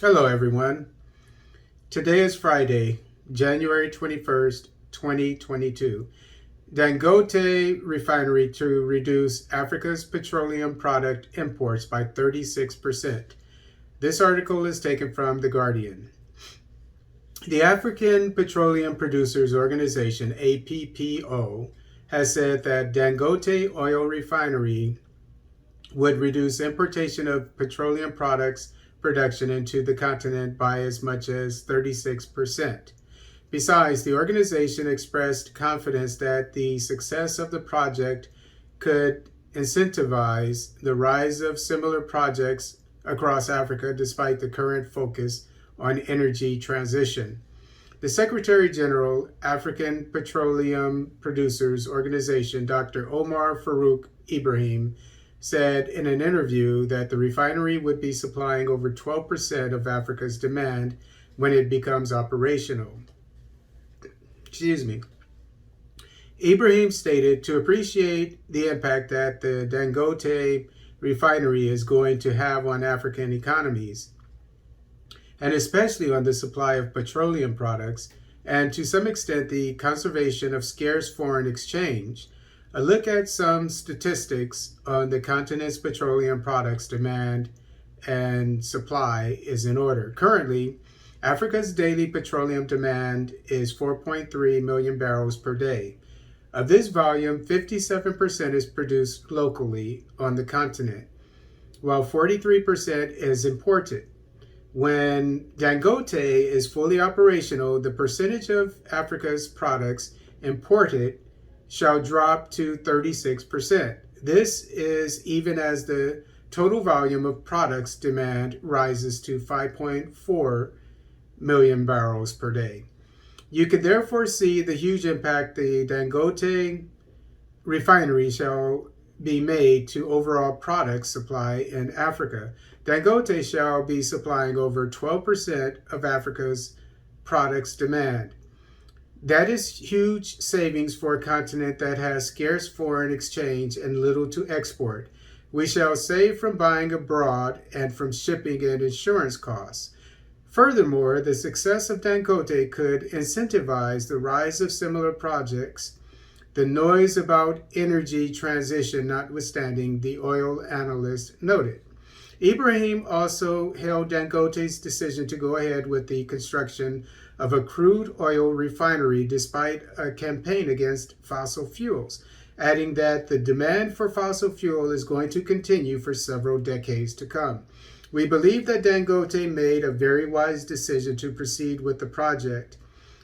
Hello, everyone. Today is Friday, January 21st, 2022. Dangote Refinery to reduce Africa's petroleum product imports by 36%. This article is taken from The Guardian. The African Petroleum Producers Organization, APPO, has said that Dangote Oil Refinery would reduce importation of petroleum products production into the continent by as much as 36%. Besides, the organization expressed confidence that the success of the project could incentivize the rise of similar projects across Africa despite the current focus on energy transition. The Secretary General, African Petroleum Producers Organization, Dr. Omar Farouk Ibrahim, said in an interview that the refinery would be supplying over 12% of Africa's demand when it becomes operational. Excuse me. Ibrahim stated to appreciate the impact that the Dangote refinery is going to have on African economies, and especially on the supply of petroleum products, and to some extent the conservation of scarce foreign exchange. A look at some statistics on the continent's petroleum products demand and supply is in order. Currently, Africa's daily petroleum demand is 4.3 million barrels per day. Of this volume, 57% is produced locally on the continent, while 43% is imported. When Dangote is fully operational, the percentage of Africa's products imported shall drop to 36%. This is even as the total volume of products demand rises to 5.4 million barrels per day. You can therefore see the huge impact the Dangote refinery shall be made to overall product supply in Africa. Dangote shall be supplying over 12% of Africa's products demand. That is huge savings for a continent that has scarce foreign exchange and little to export. We shall save from buying abroad and from shipping and insurance costs. Furthermore, the success of Dangote could incentivize the rise of similar projects, the noise about energy transition notwithstanding, the oil analyst noted. Ibrahim also hailed Dangote's decision to go ahead with the construction of a crude oil refinery despite a campaign against fossil fuels, adding that the demand for fossil fuel is going to continue for several decades to come. We believe that Dangote made a very wise decision to proceed with the project,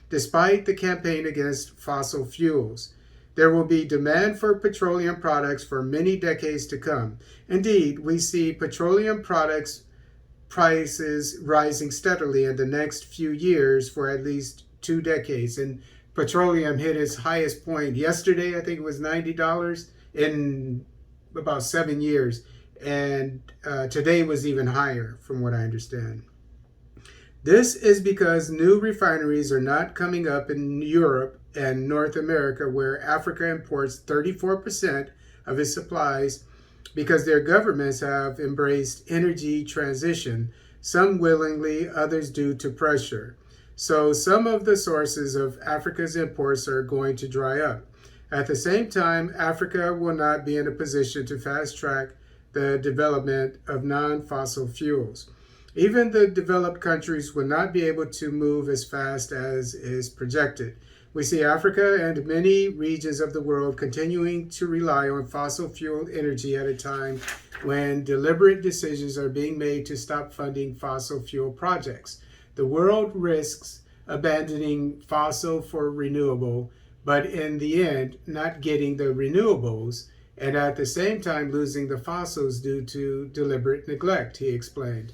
despite the campaign against fossil fuels. There will be demand for petroleum products for many decades to come. Indeed, we see petroleum products prices rising steadily in the next few years for at least 2 decades. And petroleum hit its highest point yesterday. I think it was $90 in about 7 years. And today was even higher, from what I understand. This is because new refineries are not coming up in Europe and North America, where Africa imports 34% of its supplies because their governments have embraced energy transition, some willingly, others due to pressure. So some of the sources of Africa's imports are going to dry up. At the same time, Africa will not be in a position to fast track the development of non-fossil fuels. Even the developed countries will not be able to move as fast as is projected. We see Africa and many regions of the world continuing to rely on fossil fuel energy at a time when deliberate decisions are being made to stop funding fossil fuel projects. The world risks abandoning fossil for renewable, but in the end, not getting the renewables, and at the same time losing the fossils due to deliberate neglect, he explained.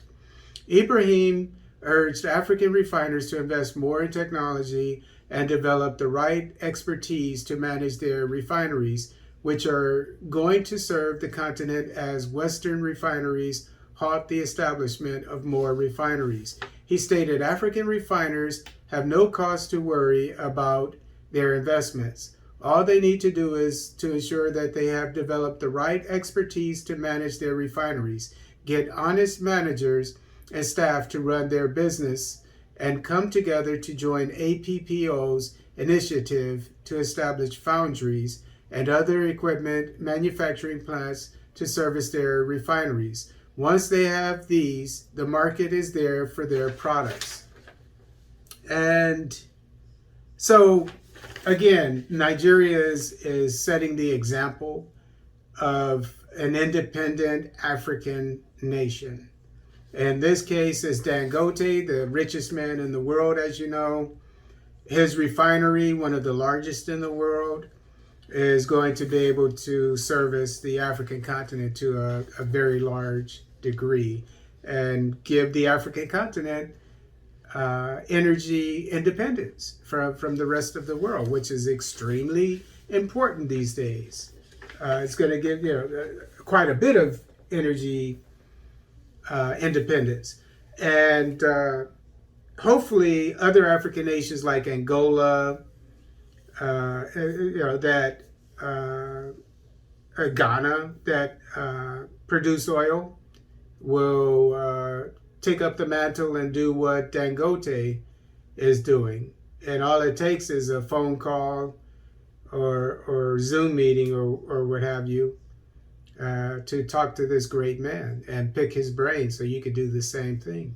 Ibrahim urged African refiners to invest more in technology and develop the right expertise to manage their refineries, which are going to serve the continent as Western refineries halt the establishment of more refineries. He stated African refiners have no cause to worry about their investments. All they need to do is to ensure that they have developed the right expertise to manage their refineries, get honest managers, and staff to run their business and come together to join APPO's initiative to establish foundries and other equipment manufacturing plants to service their refineries. Once they have these, the market is there for their products. And so, again, Nigeria is setting the example of an independent African nation. In this case, is Dangote, the richest man in the world, as you know. His refinery, one of the largest in the world, is going to be able to service the African continent to a very large degree and give the African continent energy independence from the rest of the world, which is extremely important these days. It's going to give quite a bit of energy independence, and hopefully other African nations like Angola, Ghana that produce oil will take up the mantle and do what Dangote is doing. And all it takes is a phone call or Zoom meeting or what have you to talk to this great man and pick his brain so you could do the same thing.